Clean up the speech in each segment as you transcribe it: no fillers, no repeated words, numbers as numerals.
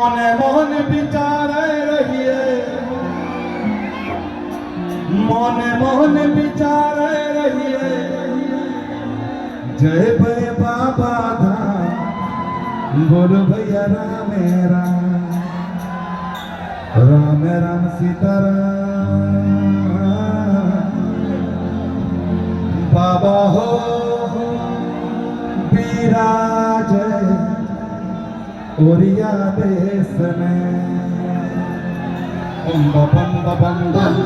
মনে মনে বিচারে রহিয়ে, মনে মনে বিচারে রহিए, जय भय बाबा धाम बोलो भैया राम राम, राम राम सीताराम। बाबा हो विराज ओरिया देश में, बम बम बम बम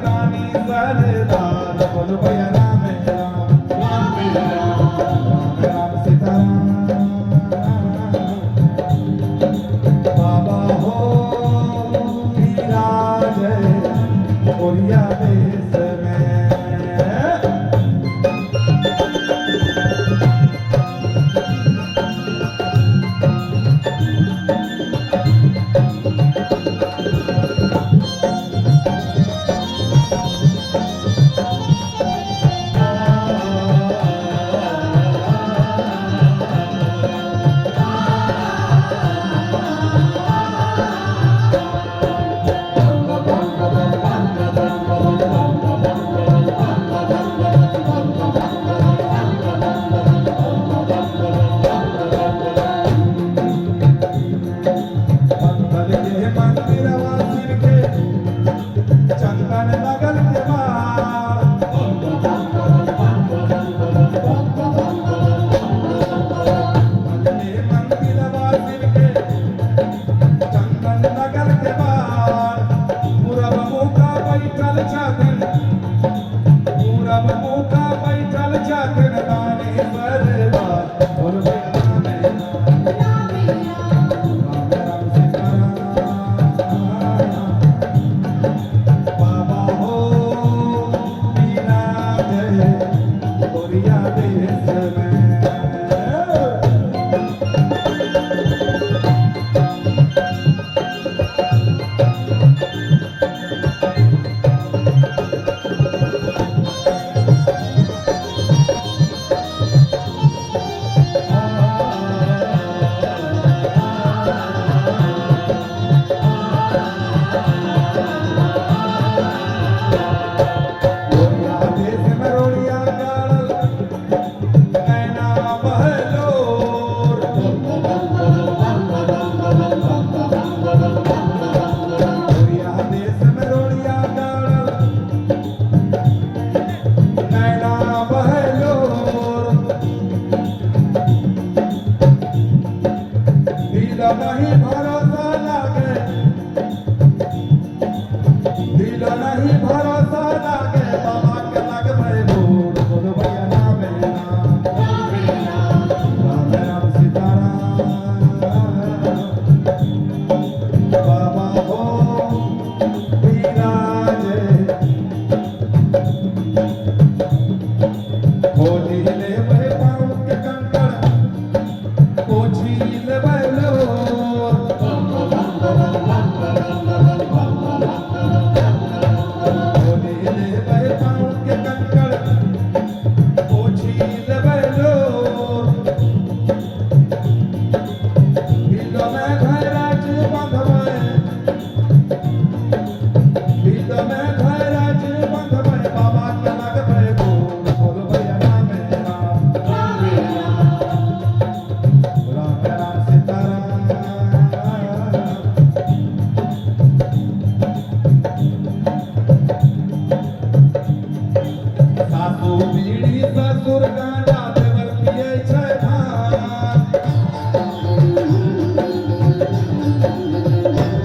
दानी सरदार बोलो भैया राम राम राम राम सीताराम बाबा हो विराज गोरिया देश में चंदन लगल के मार मंदिर वासिन के चंदन लगल के मार पूरब मुका बैठल छथिन पूरब मुका बैठल छथिन दानी सरदार बोल राम राम सीताराम बाबा हो विराज गोरिया देश में नहीं भरोसा लागे दिल नहीं भरोसा लागे बाबा के लगबे भोर बोलो भैया राम राम राम सीताराम बाबा हो विराज होली लेबे पाँव के कंकड़ पोछी लेबे ससुर गांजा देवर पिए छै भान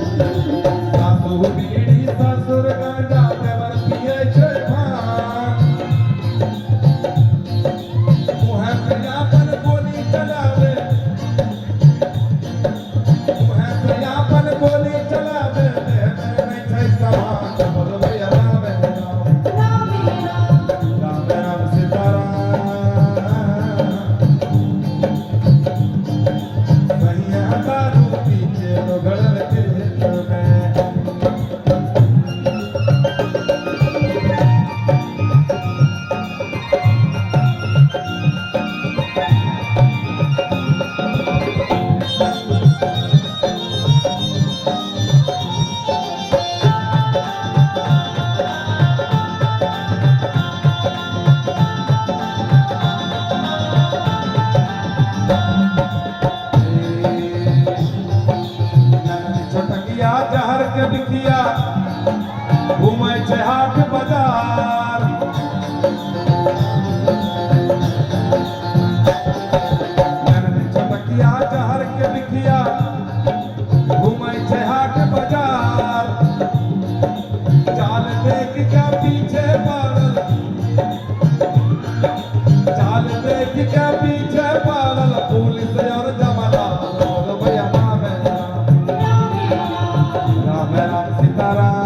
सासु बीड़ी ससुर गांजा देवर पिए छै भान मुहे पे अपन गोली चलावे मुहे पे अपन गोली चलावे देह में नहीं छै समान बोलो भैया राम राम राम राम सीताराम पीछे पड़ल, चाल देख के पीछे पड़ल पुलिस और जमाना। बोल भैया राम राम राम सीताराम।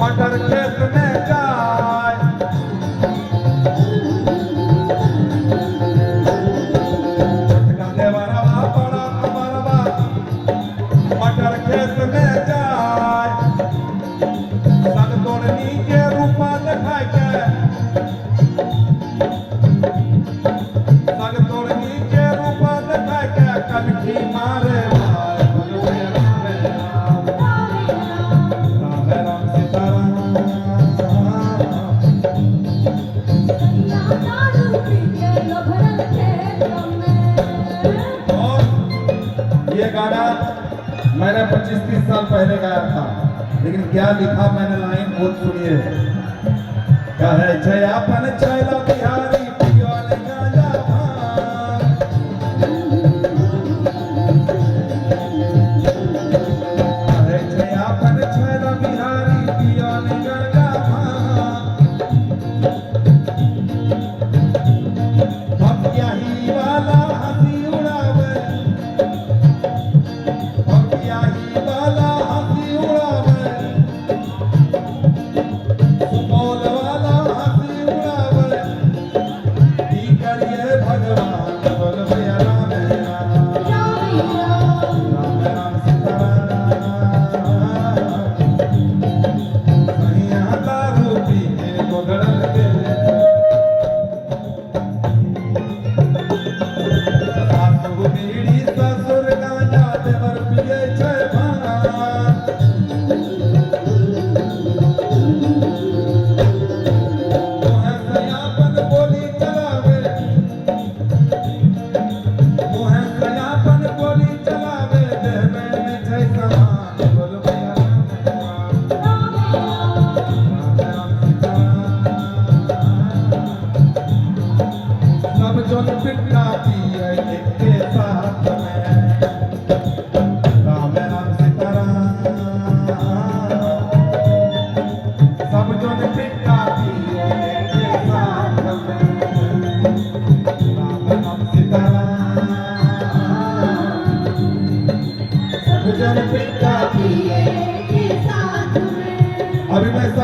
मटर खेत में जाए, छोटका देवरवा बड़ा अमरवा मटर खेत में जाए। सन तोड़नी के रूपा दिखाई के, सन तोड़नी के रूपा दिखाई के कनखी मारे भाई। ये गाना मैंने 25-30 साल पहले गाया था, लेकिन क्या लिखा मैंने लाइन बहुत सुनिए। कहे जय अपन छैला बिहारी